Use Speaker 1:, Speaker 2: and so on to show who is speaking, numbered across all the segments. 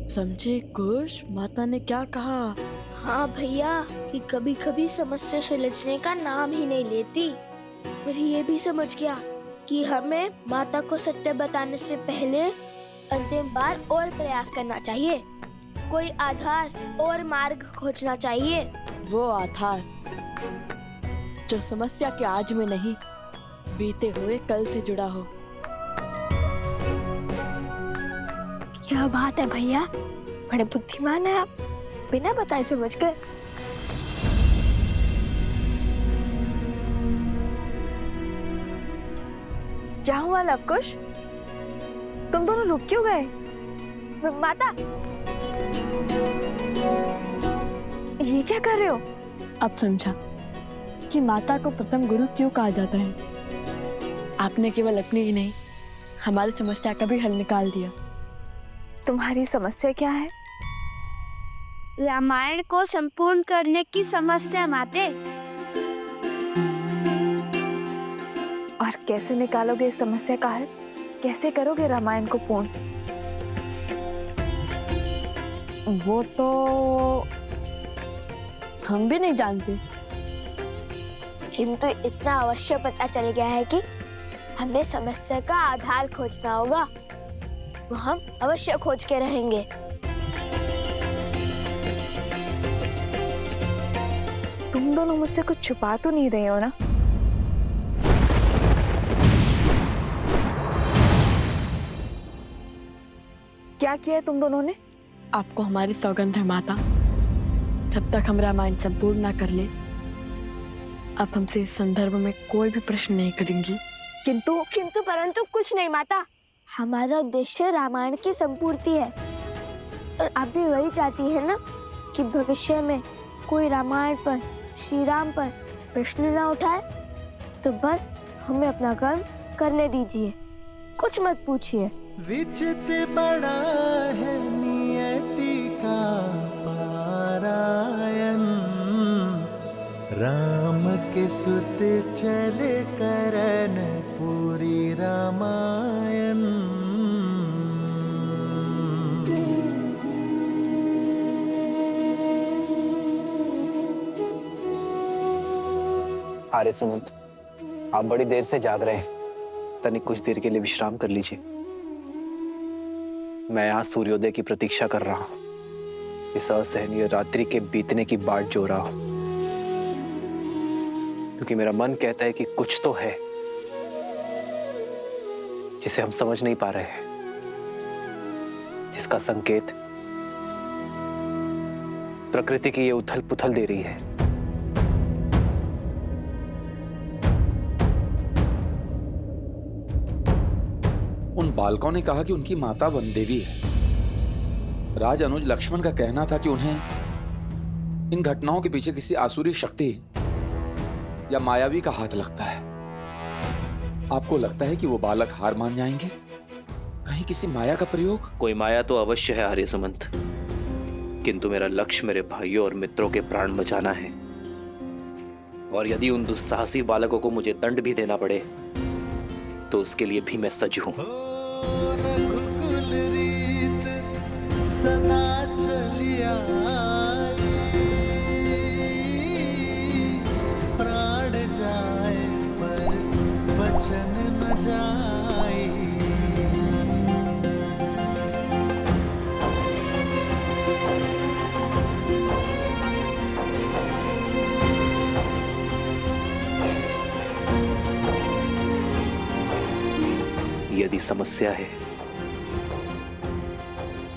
Speaker 1: समझे कुश, माता ने क्या कहा?
Speaker 2: हाँ भैया, कि कभी कभी समस्या सुलझने का नाम ही नहीं लेती। और ये भी समझ गया कि हमें माता को सत्य बताने से पहले अंतिम बार और प्रयास करना चाहिए, कोई आधार और मार्ग खोजना चाहिए।
Speaker 1: वो आधार जो समस्या के आज में नहीं, बीते हुए कल से जुड़ा हो।
Speaker 2: क्या बात है भैया, बड़े बुद्धिमान है आप, बिना बताए समझ गए।
Speaker 3: क्या हुआ लवकुश, तुम दोनों रुक क्यों गए?
Speaker 2: माता,
Speaker 3: ये क्या कर रहे हो?
Speaker 1: अब समझा कि माता को प्रथम गुरु क्यों कहा जाता है। आपने केवल अपनी ही नहीं, हमारी समस्या का भी हल निकाल दिया।
Speaker 3: तुम्हारी समस्या क्या है?
Speaker 2: रामायण को संपूर्ण करने की समस्या माते।
Speaker 3: और कैसे निकालोगे इस समस्या का हल? कैसे करोगे रामायण को पूर्ण?
Speaker 1: वो तो हम भी नहीं जानते,
Speaker 2: किंतु इतना अवश्य पता चल गया है कि हमें समस्या का आधार खोजना होगा। वो हम अवश्य खोज के रहेंगे।
Speaker 3: तुम दोनों मुझसे कुछ छुपा तो नहीं रहे हो ना? क्या किया है तुम दोनों ने?
Speaker 1: आपको हमारी सौगंध है माता, जब तक हम रामायण संपूर्ण ना कर ले, आप हमसे इस संदर्भ में कोई भी प्रश्न नहीं करेंगी।
Speaker 2: किंतु परंतु कुछ नहीं माता, हमारा उद्देश्य रामायण की संपूर्ति है। और आप भी वही चाहती है ना कि भविष्य में कोई रामायण पर, श्री राम पर प्रश्न ना उठाए। तो बस हमें अपना कर्म करने दीजिए, कुछ मत पूछिए।
Speaker 4: विचित्र बड़ा है नियति का पारायण, राम के सुत चले करन पूरी रामायण।
Speaker 5: आर्य सुमंत, आप बड़ी देर से जाग रहे हैं, तनिक कुछ देर के लिए विश्राम कर लीजिए। मैं यहाँ सूर्योदय की प्रतीक्षा कर रहा हूँ, इस असहनीय रात्रि के बीतने की बाट जो रहा हूँ, क्योंकि मेरा मन कहता है कि कुछ तो है जिसे हम समझ नहीं पा रहे हैं, जिसका संकेत प्रकृति की ये उथल पुथल दे रही है।
Speaker 6: उन बालकों ने कहा कि उनकी माता वन देवी है। राज अनुज लक्ष्मण का कहना था कि उन्हें इन घटनाओं के पीछे किसी आसुरी शक्ति या मायावी का हाथ लगता है। आपको लगता है कि वो बालक हार मान जाएंगे? कहीं किसी माया का प्रयोग?
Speaker 5: कोई माया तो अवश्य है आर्य सुमंत, किंतु मेरा लक्ष्य मेरे भाइयों और मित्रों के प्राण बचाना है। और यदि उन दुस्साहसी बालकों को मुझे दंड भी देना पड़े तो उसके लिए भी मैं सज्ज हूं।
Speaker 4: रघुकुल रीत सदा चलिया, प्राण जाए पर वचन न जाए।
Speaker 5: यदि समस्या है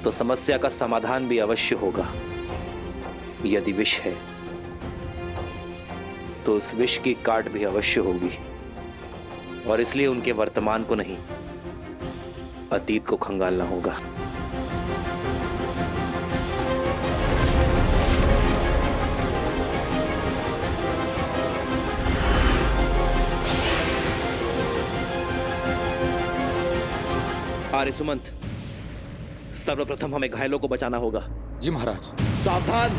Speaker 5: तो समस्या का समाधान भी अवश्य होगा। यदि विष है तो उस विष की काट भी अवश्य होगी। और इसलिए उनके वर्तमान को नहीं, अतीत को खंगालना होगा। आर्य सुमंत, सर्वप्रथम हमें घायलों को बचाना होगा।
Speaker 6: जी महाराज।
Speaker 5: सावधान!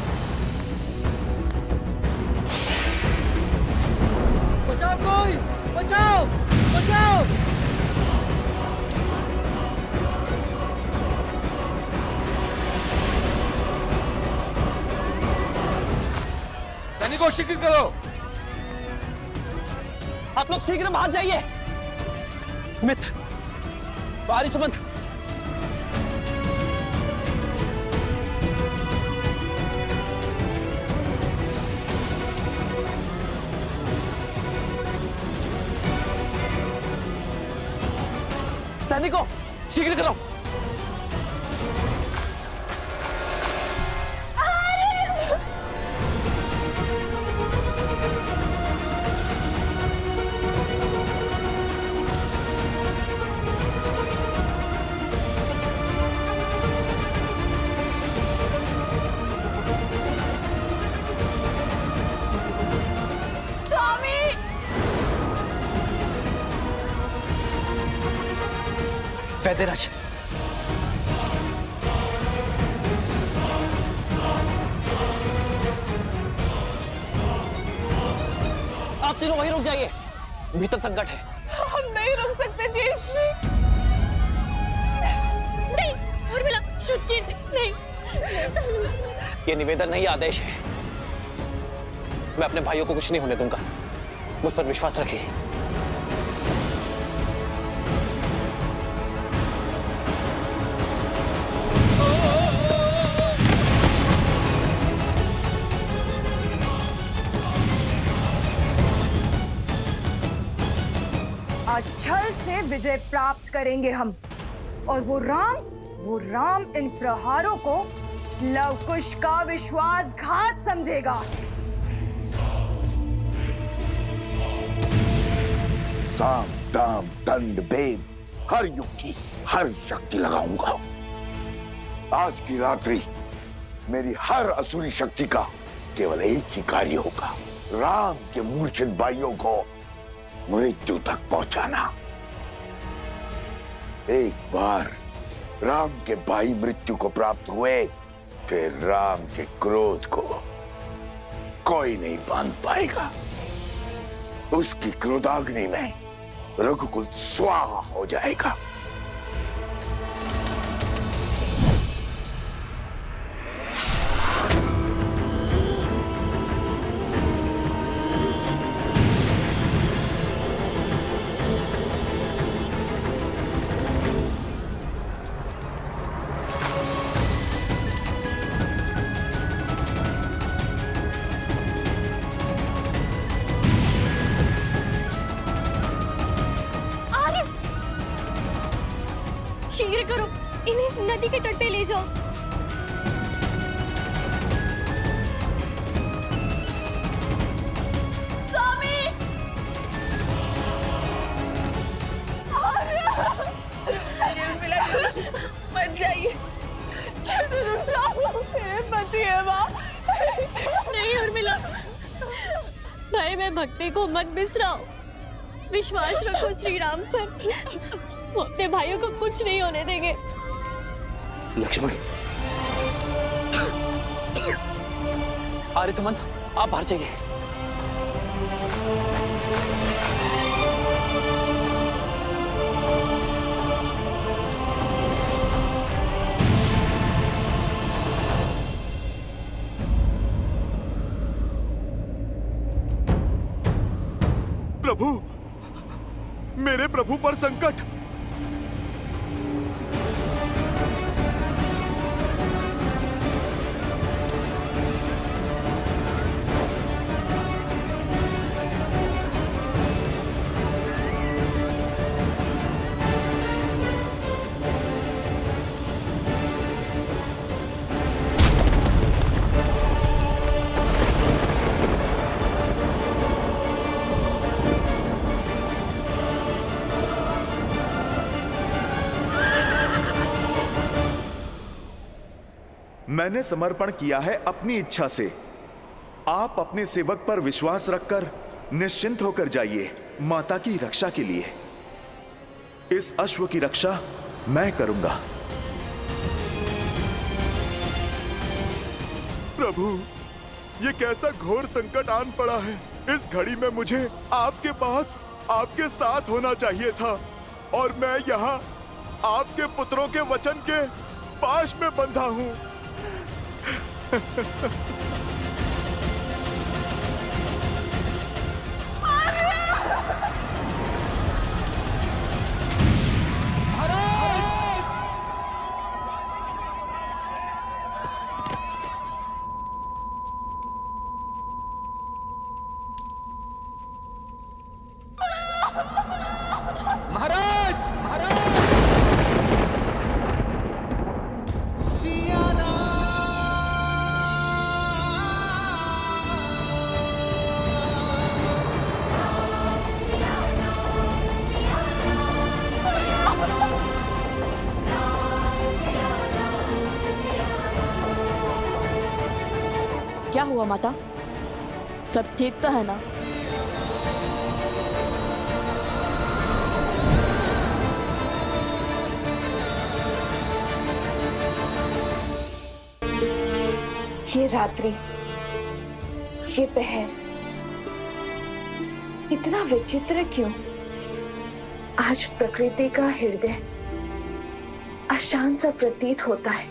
Speaker 4: बचाओ कोई, बचाओ, बचाओ!
Speaker 6: को शीघ्र करो।
Speaker 5: आप लोग शीघ्र बाहर जाइए। मित्र, बाहरी सुमंत, सैनिकों, शीघ्र करो। वैद्यराज, आप तीनों वहीं रुक जाइए, भीतर संकट है।
Speaker 7: हम नहीं रुक सकते जयश्री। नहीं उर्मिला, श्रुतकीर्ति, नहीं।
Speaker 5: ये निवेदन नहीं, आदेश है। मैं अपने भाइयों को कुछ नहीं होने दूंगा, मुझ पर विश्वास रखिए।
Speaker 8: आज छल से विजय प्राप्त करेंगे हम, और वो राम इन प्रहारों को लवकुश का विश्वासघात समझेगा।
Speaker 9: साम दाम दंड भेद हर युक्ति हर शक्ति लगाऊंगा। आज की रात्रि मेरी हर असुरी शक्ति का केवल एक ही कार्य होगा, राम के मूर्छित भाइयों को मृत्यु तक पहुंचाना। एक बार राम के भाई मृत्यु को प्राप्त हुए, फिर राम के क्रोध को कोई नहीं बांध पाएगा। उसकी क्रोधाग्नि में रघुकुल स्वाहा हो जाएगा।
Speaker 7: शीघ्र करो, इन्हें नदी के तट पे ले जाओ। स्वामी! मत जाइए, रुक जाओ, मेरे पति है माँ। नहीं उर्मिला, भाई मैं भक्ति को मत बिसराओ, विश्वास रखो श्री राम पर। वो अपने भाइयों को कुछ नहीं होने देंगे।
Speaker 5: लक्ष्मण, आर्य सुमंत, आप बाहर जाइए।
Speaker 10: प्रभु, मेरे प्रभु पर संकट। मैंने समर्पण किया है अपनी इच्छा से। आप अपने सेवक पर विश्वास रखकर निश्चिंत होकर जाइए माता की रक्षा के लिए। इस अश्व की रक्षा मैं करूंगा। प्रभु, ये कैसा घोर संकट आन पड़ा है। इस घड़ी में मुझे आपके पास आपके साथ होना चाहिए था, और मैं यहाँ आपके पुत्रों के वचन के पाश में बंधा हूं।
Speaker 1: क्या हुआ माता? सब ठीक तो है ना?
Speaker 3: ये रात्रि, ये पहर इतना विचित्र क्यों? आज प्रकृति का हृदय अशांत सा प्रतीत होता है।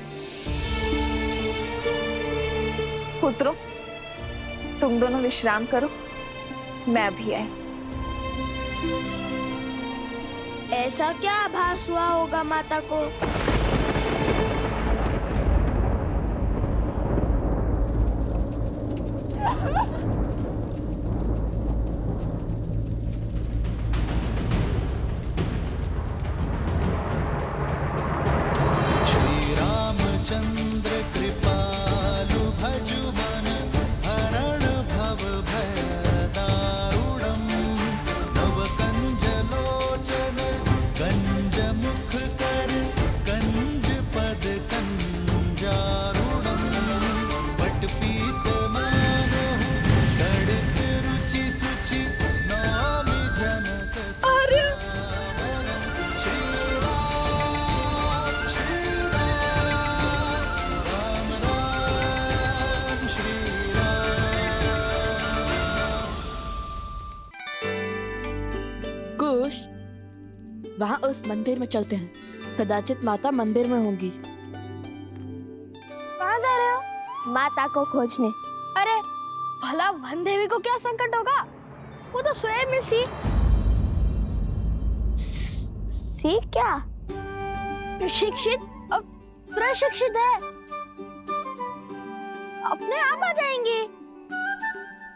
Speaker 3: पुत्रों, तुम दोनों विश्राम करो, मैं अभी आई।
Speaker 2: ऐसा क्या आभास हुआ होगा माता को?
Speaker 4: श्री रामचंद्र कृपालु भजुमन हरण भव भय दारुणम नव कंज लोचन कंज मुख कर कंज पद कंजारुणम पट पीत मानो तड़ित रुचि सुचि नामि जनक सुरावरम श्री राम राम राम श्री राम।
Speaker 1: कुश, वहाँ उस मंदिर में चलते हैं। कदाचित माता मंदिर में होंगी।
Speaker 2: कहाँ जा रहे हो? माता को खोजने। अरे भला वन देवी को क्या संकट होगा? वो तो स्वयं में सी क्या शिक्षित और प्रशिक्षित है, अपने आप आ जाएंगी।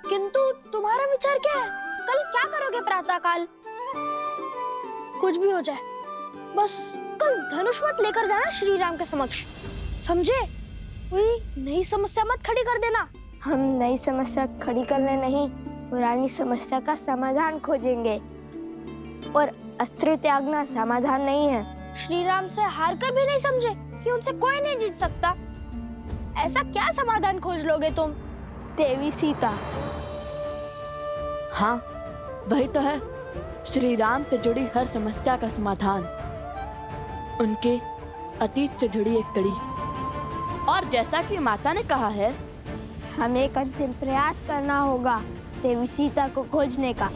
Speaker 2: किंतु तुम्हारा विचार क्या है? कल क्या करोगे प्रातःकाल? कुछ भी हो जाए, बस कल धनुष मत लेकर जाना श्री राम के समक्ष, समझे? कोई नई समस्या मत खड़ी कर देना। हम नई समस्या खड़ी करने नहीं, पुरानी समस्या का समाधान खोजेंगे। और अस्त्र त्यागना समाधान नहीं है। श्री राम से हार कर भी नहीं समझे कि उनसे कोई नहीं जीत सकता। ऐसा क्या समाधान खोज लोगे तुम? देवी सीता।
Speaker 1: हाँ, वही तो है श्री राम से जुड़ी हर समस्या का समाधान। उनके अतीत से जुड़ी एक कड़ी। और जैसा कि माता ने कहा है,
Speaker 2: हमें एक अंतिम प्रयास करना होगा देवी सीता को खोजने का।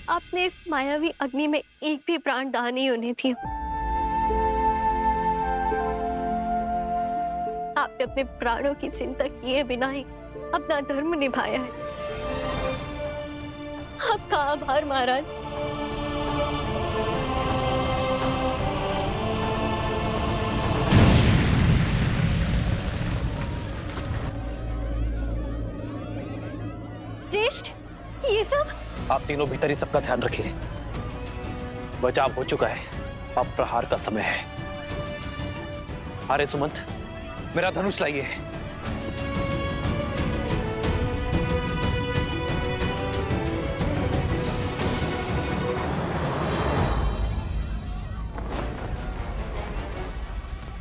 Speaker 7: आपने इस मायावी अग्नि में एक भी प्राण दान नहीं होने दिया। आपने अपने प्राणों की चिंता किए बिना ही अपना धर्म निभाया है। आपका आभार महाराज। ज्येष्ठ, ये सब
Speaker 5: आप तीनों भीतर ही सबका ध्यान रखिए। बचाव हो चुका है, अब प्रहार का समय है। अरे सुमंत, मेरा धनुष लाइए।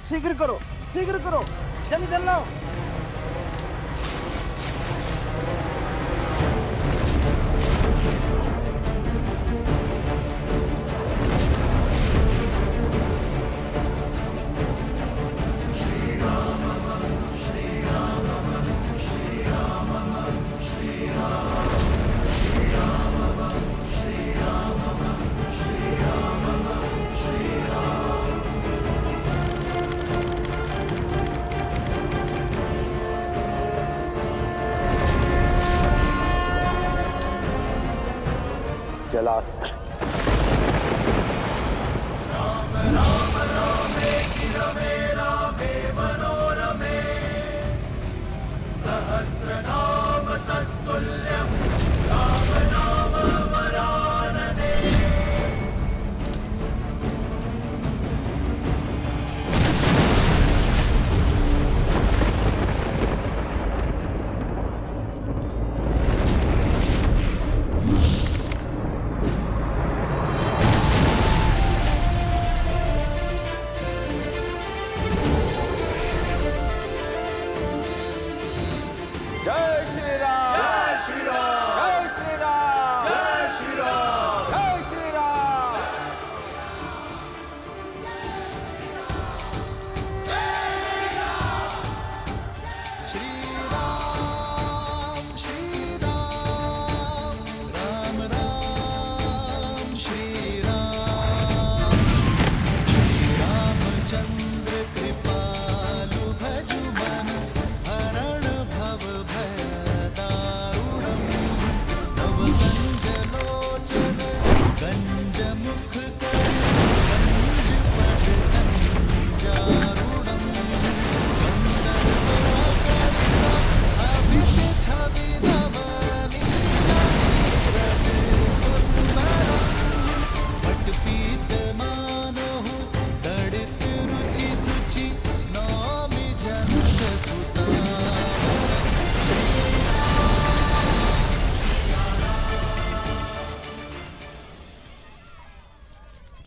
Speaker 4: शीघ्र करो, जल्दी कर लो।
Speaker 5: जलास्त्र।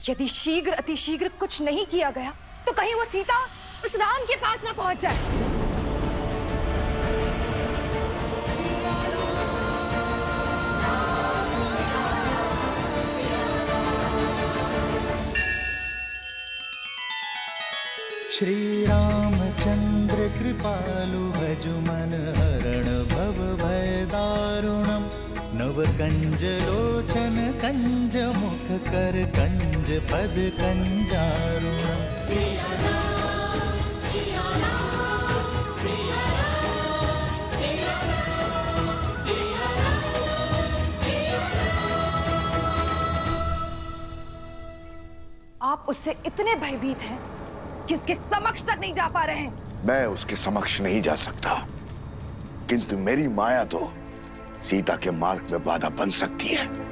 Speaker 8: यदि शीघ्र अतिशीघ्र कुछ नहीं किया गया तो कहीं वो सीता उस राम के पास ना पहुंच जाए।
Speaker 11: श्री रामचंद्र कृपालु भजु मन हरण भव भय दारुणम नव कंज लोचन कंज मुख कर कंज पद कंजारुणम।
Speaker 8: आप उससे इतने भयभीत हैं कि उसके समक्ष तक नहीं जा पा रहे हैं।
Speaker 9: मैं उसके समक्ष नहीं जा सकता, किंतु मेरी माया तो सीता के मार्ग में बाधा बन सकती है।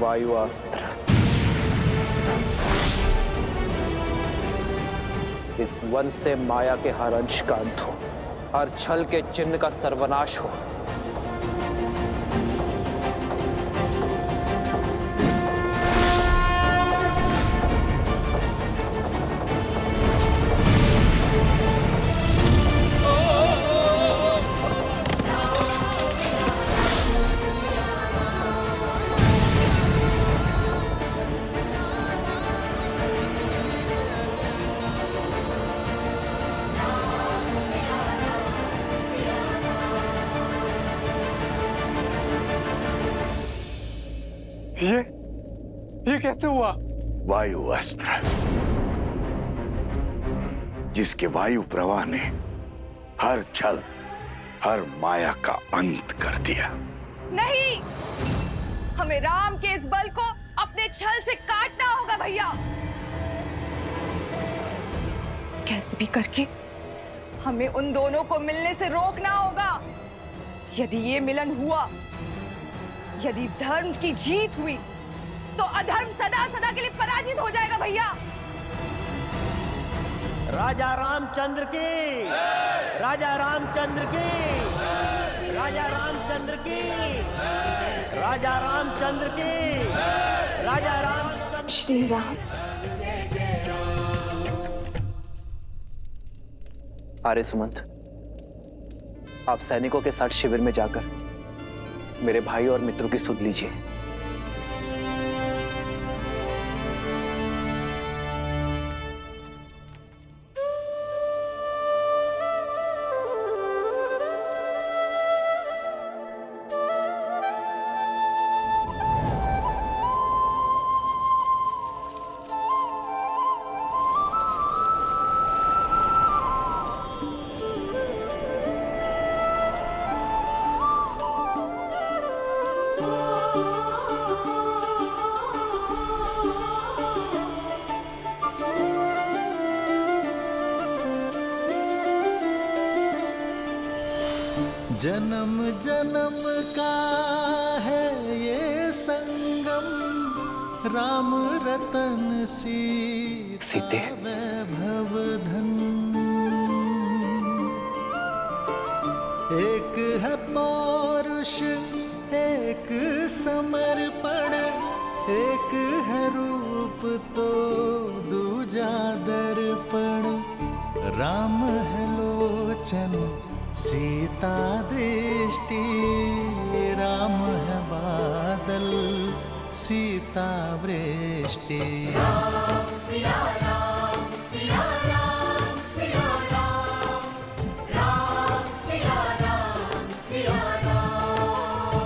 Speaker 5: वायुअस्त्र इस वन से माया के हर अंश का अंत हो, हर छल के चिन्ह का सर्वनाश हो।
Speaker 4: ये कैसे हुआ?
Speaker 9: वायु अस्त्र, जिसके वायु प्रवाह ने हर छल, हर माया का अंत कर दिया।
Speaker 8: नहीं, हमें राम के इस बल को अपने छल से काटना होगा भैया। कैसे भी करके हमें उन दोनों को मिलने से रोकना होगा। यदि ये मिलन हुआ, यदि धर्म की जीत हुई, तो अधर्म सदा सदा के लिए पराजित हो जाएगा भैया।
Speaker 4: राजा रामचंद्र की, राजा रामचंद्र की, राजा रामचंद्र की, राजा रामचंद्र की, राजा रामचंद्र।
Speaker 3: श्री राम।
Speaker 5: आर्य सुमंत, आप सैनिकों के साथ शिविर में जाकर मेरे भाई और मित्रों की सुध लीजिए।
Speaker 11: जन्म जन्म का है ये संगम, राम रतन सीते वैभव धन। एक है पौरुष, एक समर्पण, एक है रूप तो दूजा दर्पण। राम है लोचन, सीता दृष्टि, राम है बादल, सीता वृष्टि। राम सिया राम, सिया राम, सिया राम, राम सिया राम, सिया राम,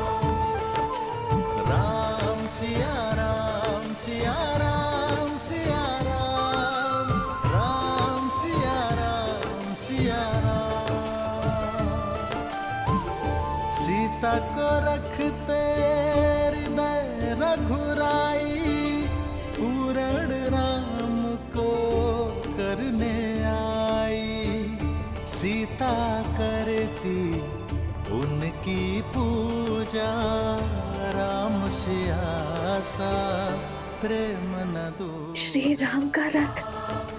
Speaker 11: राम सिया राम, सिया राम, सिया राम, राम सिया राम, सिया राम। सीता को रखते हृदय रघुराई, पूर्ण राम को करने आई। सीता करती उनकी पूजा, राम से आसा प्रेम न दो।
Speaker 3: श्री राम का रथ।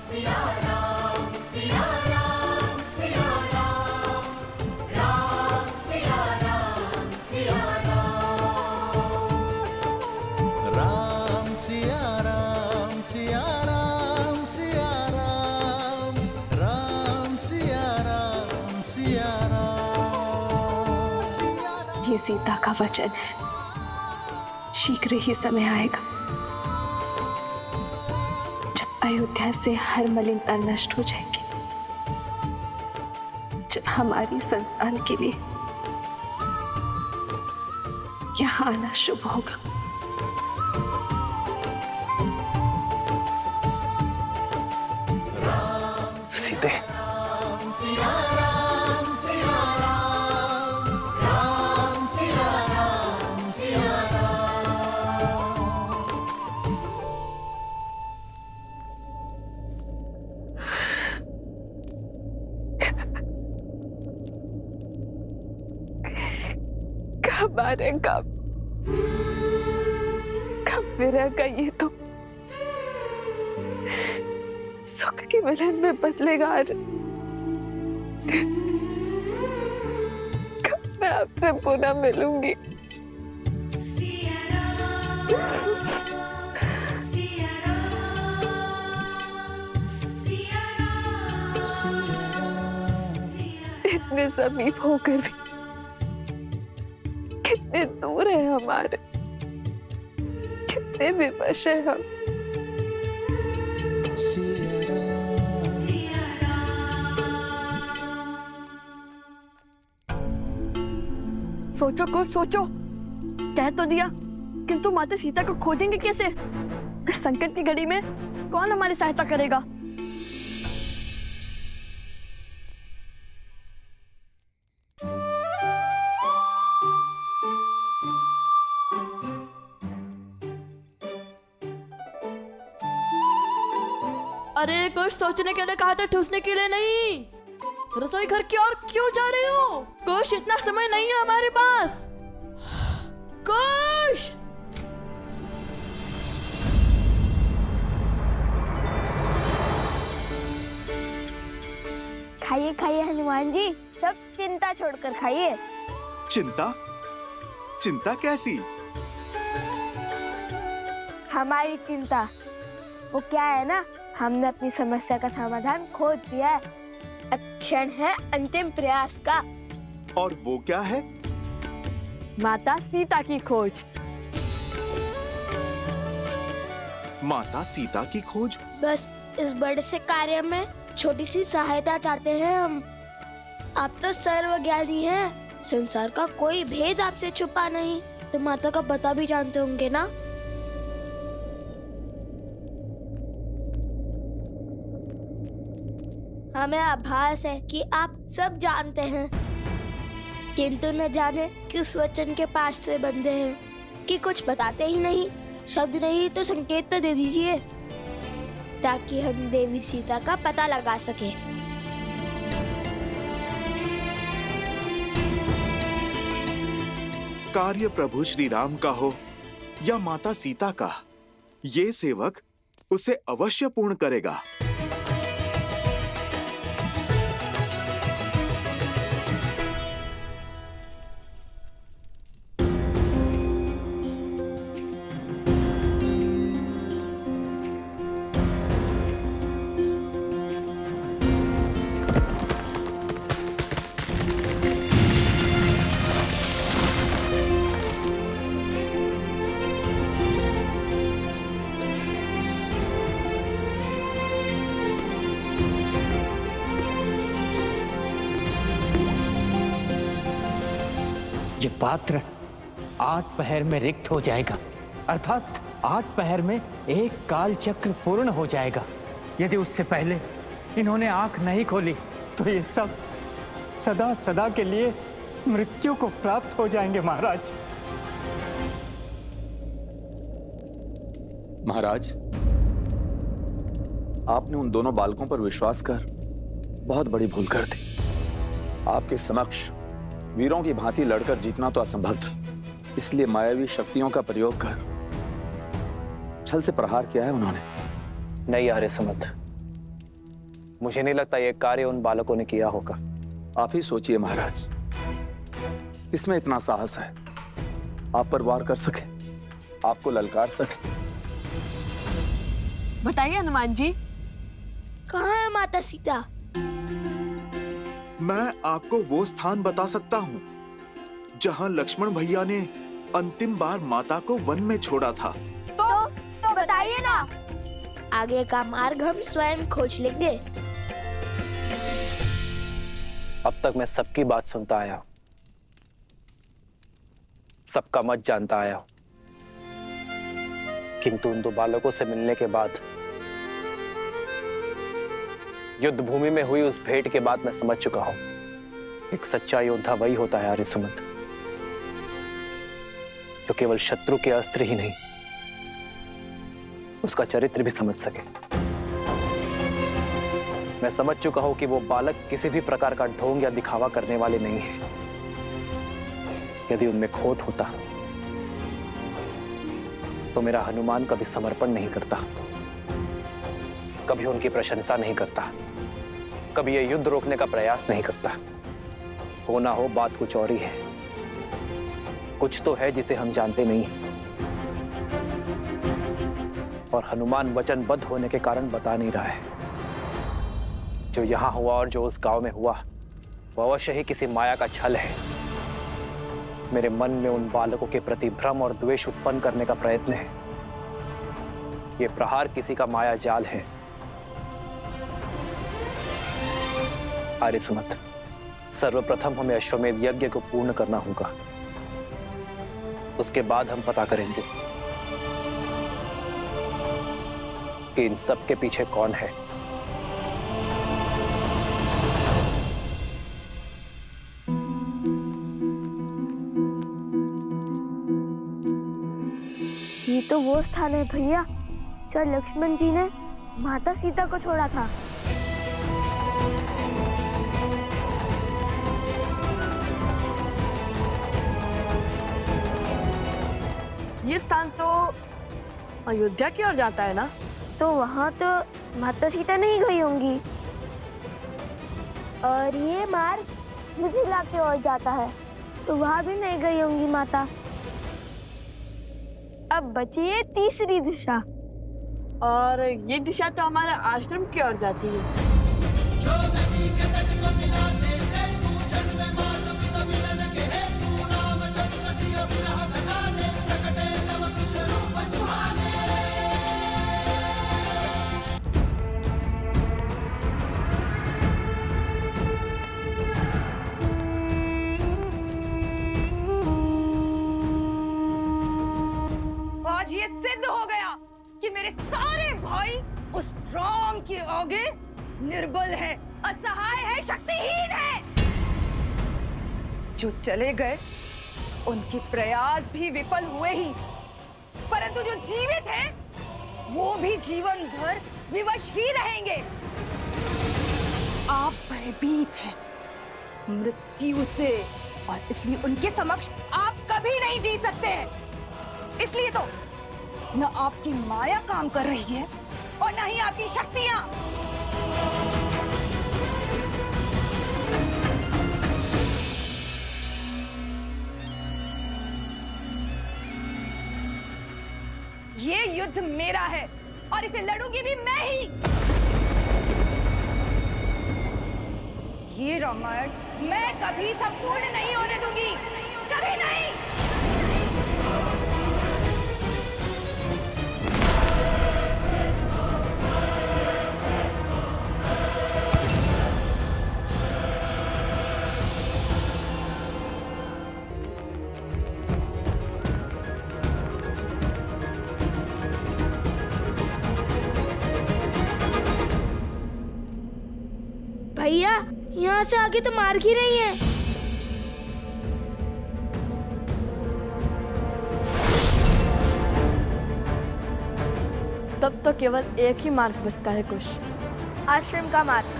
Speaker 11: सिया राम, सिया राम, सिया राम, राम सिया राम, सिया राम, राम सिया राम, सिया राम, सिया राम, राम सिया राम, सिया राम, सिया राम।
Speaker 3: ये सीता का वचन है, शीघ्र ही समय आएगा जब अयोध्या से हर मलिनता नष्ट हो जाएगी, जब हमारी संतान के लिए यहाँ आना शुभ होगा।
Speaker 5: सीते,
Speaker 11: सिया राम, सिया राम, राम सिया राम, सिया राम।
Speaker 3: कब आएगा, कब मेरा का ये तो सुख के मिलन में बदलेगा। कब मैं आपसे पुनः मिलूंगी। इतने समीप होकर भी कितने दूर है हमारे, कितने विवश है हम।
Speaker 2: सोचो कुछ सोचो, कह तो दिया
Speaker 1: किंतु माता सीता को खोजेंगे कैसे? इस संकट की घड़ी में कौन हमारी सहायता करेगा? अरे कुछ सोचने के लिए कहा था, ठूसने के लिए नहीं। रसोई घर की ओर क्यों जा रही हो? कुछ इतना समय नहीं है हमारे पास। कुछ
Speaker 2: खाइए खाइए हनुमान जी, सब चिंता छोड़कर खाइए।
Speaker 10: चिंता? चिंता कैसी?
Speaker 2: हमारी चिंता वो क्या है ना, हमने अपनी समस्या का समाधान खोज दिया है। अब क्षण है अंतिम प्रयास का।
Speaker 10: और वो क्या है?
Speaker 1: माता सीता की खोज।
Speaker 10: माता सीता की खोज?
Speaker 2: बस इस बड़े से कार्य में छोटी सी सहायता चाहते हैं हम। आप तो सर्वज्ञानी हैं, संसार का कोई भेद आपसे छुपा नहीं, तो माता का पता भी जानते होंगे ना। हमें आभास है कि आप सब जानते हैं, किंतु न जाने किस वचन के पास से बंधे हैं कि कुछ बताते ही नहीं। शब्द नहीं तो संकेत तो दे दीजिए, ताकि हम देवी सीता का पता लगा सके।
Speaker 10: कार्य प्रभु श्री राम का हो या माता सीता का, ये सेवक उसे अवश्य पूर्ण करेगा।
Speaker 12: ये पात्र 8 पहर में रिक्त हो जाएगा, अर्थात 8 पहर में एक काल चक्र पूर्ण हो जाएगा। यदि उससे पहले इन्होंने आंख नहीं खोली तो ये सब सदा सदा के लिए मृत्यु को प्राप्त हो जाएंगे महाराज।
Speaker 6: महाराज, आपने उन दोनों बालकों पर विश्वास कर बहुत बड़ी भूल कर दी। आपके समक्ष वीरों की भांति लड़कर जीतना तो असंभव था, इसलिए मायावी शक्तियों का प्रयोग कर छल से प्रहार किया है उन्होंने।
Speaker 5: नहीं आर्य सुमंत, मुझे नहीं लगता यह कार्य उन बालकों ने किया होगा।
Speaker 6: आप ही सोचिए महाराज, इसमें इतना साहस है, आप पर वार कर सके, आपको ललकार सके।
Speaker 1: बताइए हनुमान जी,
Speaker 2: कहाँ है माता सीता?
Speaker 10: मैं आपको वो स्थान बता सकता हूँ जहाँ लक्ष्मण भैया ने अंतिम बार माता को वन में छोड़ा था।
Speaker 2: तो बताइए ना, आगे का मार्ग हम स्वयं खोज लेंगे।
Speaker 5: अब तक मैं सबकी बात सुनता आया हूं, सबका मत जानता आया हूं, किंतु उन 2 बालकों से मिलने के बाद, युद्ध भूमि में हुई उस भेंट के बाद मैं समझ चुका हूं, एक सच्चा योद्धा वही होता है आर्य सुमंत, जो केवल शत्रु के अस्त्र ही नहीं, उसका चरित्र भी समझ सके। मैं समझ चुका हूं कि वो बालक किसी भी प्रकार का ढोंग या दिखावा करने वाले नहीं हैं। यदि उनमें खोट होता तो मेरा हनुमान कभी समर्पण नहीं करता, कभी उनकी प्रशंसा नहीं करता, कभी यह युद्ध रोकने का प्रयास नहीं करता। हो ना हो, बात कुछ और ही है। कुछ तो है जिसे हम जानते नहीं, और हनुमान वचनबद्ध होने के कारण बता नहीं रहा है। जो यहां हुआ और जो उस गांव में हुआ, वह अवश्य ही किसी माया का छल है। मेरे मन में उन बालकों के प्रति भ्रम और द्वेष उत्पन्न करने का प्रयत्न है। यह प्रहार किसी का माया जाल है। आर्य सुमंत, सर्वप्रथम हमें अश्वमेध यज्ञ को पूर्ण करना होगा। उसके बाद हम पता करेंगे कि इन सब के पीछे कौन है।
Speaker 2: ये तो वो स्थान है भैया जहाँ लक्ष्मण जी ने माता सीता को छोड़ा था।
Speaker 1: ये स्थान तो अयोध्या की ओर जाता है ना?
Speaker 2: तो वहाँ तो माता सीता नहीं गई होंगी। और ये मार्ग मिथिला की ओर जाता है, तो वहाँ भी नहीं गई होंगी माता। अब बची है तीसरी दिशा,
Speaker 1: और ये दिशा तो हमारे आश्रम की ओर जाती है।
Speaker 8: आज ये सिद्ध हो गया कि मेरे सारे भाई उस राम के आगे निर्बल है, असहाय है, शक्तिहीन है। जो चले गए उनके प्रयास भी विफल हुए ही, परंतु जो जीवित हैं वो भी जीवन भर विवश ही रहेंगे। आप भयभीत हैं मृत्यु से, और इसलिए उनके समक्ष आप कभी नहीं जी सकते हैं। इसलिए तो न आपकी माया काम कर रही है और न ही आपकी शक्तियां। ये युद्ध मेरा है और इसे लड़ूंगी भी मैं ही। ये रामायण मैं कभी संपूर्ण नहीं होने दूंगी, कभी नहीं।
Speaker 2: भैया यहाँ से आगे तो मार्ग ही नहीं है।
Speaker 1: तब तो केवल एक ही मार्ग बचता है कुश, आश्रम का मार्ग।